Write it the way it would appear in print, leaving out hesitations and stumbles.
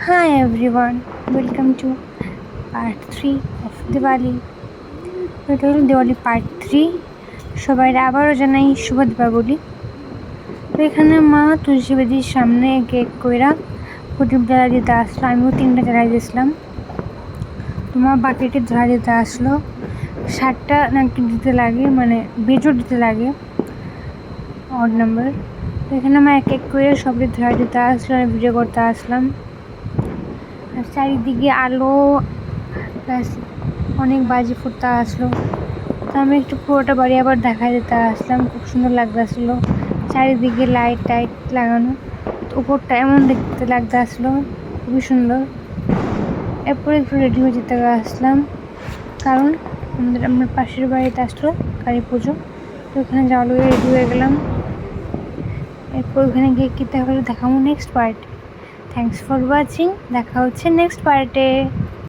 Hi everyone, welcome to part 3 of Diwali. এটা হলো Diwali part 3। সবাই আবারও জানাই শুভ দীপাবলি। তো এখানে মা তুলসী বেদির সামনে কেক কইরা প্রদীপ জ্বালা দিতে আসলো। আমিও 3টা জ্বালাই দিয়েছিলাম। তোমার বাকিটি জ্বালা দিতে আসলো। 7টা নাকি দিতে লাগে, মানে বেজোর দিতে লাগে, অড নাম্বার। তো এখানে মা এক এক করে সবটি জ্বালা দিতে আসলো, ভিডিও করতে আসলাম। আর চারিদিকে আলো প্লাস অনেক বাজি ফুটতে আসলো। তো আমি একটু পুরোটা বাড়ি আবার দেখা যেতে আসলাম। খুব সুন্দর লাগতেছিল, চারিদিকে লাইট টাইট লাগানো। উপরটা এমন দেখতে লাগতে আসলো, খুবই সুন্দর। এরপরে একটু রেডি হয়ে যেতে আসলাম, কারণ আমার পাশের বাড়িতে আসলো কালী পুজো। তো ওখানে যাওয়ার লোক রেডি হয়ে গেলাম। এরপর ওখানে গিয়ে কী তাহলে দেখাবো next part. Thanks for watching. দেখা হচ্ছে নেক্সট পার্টে।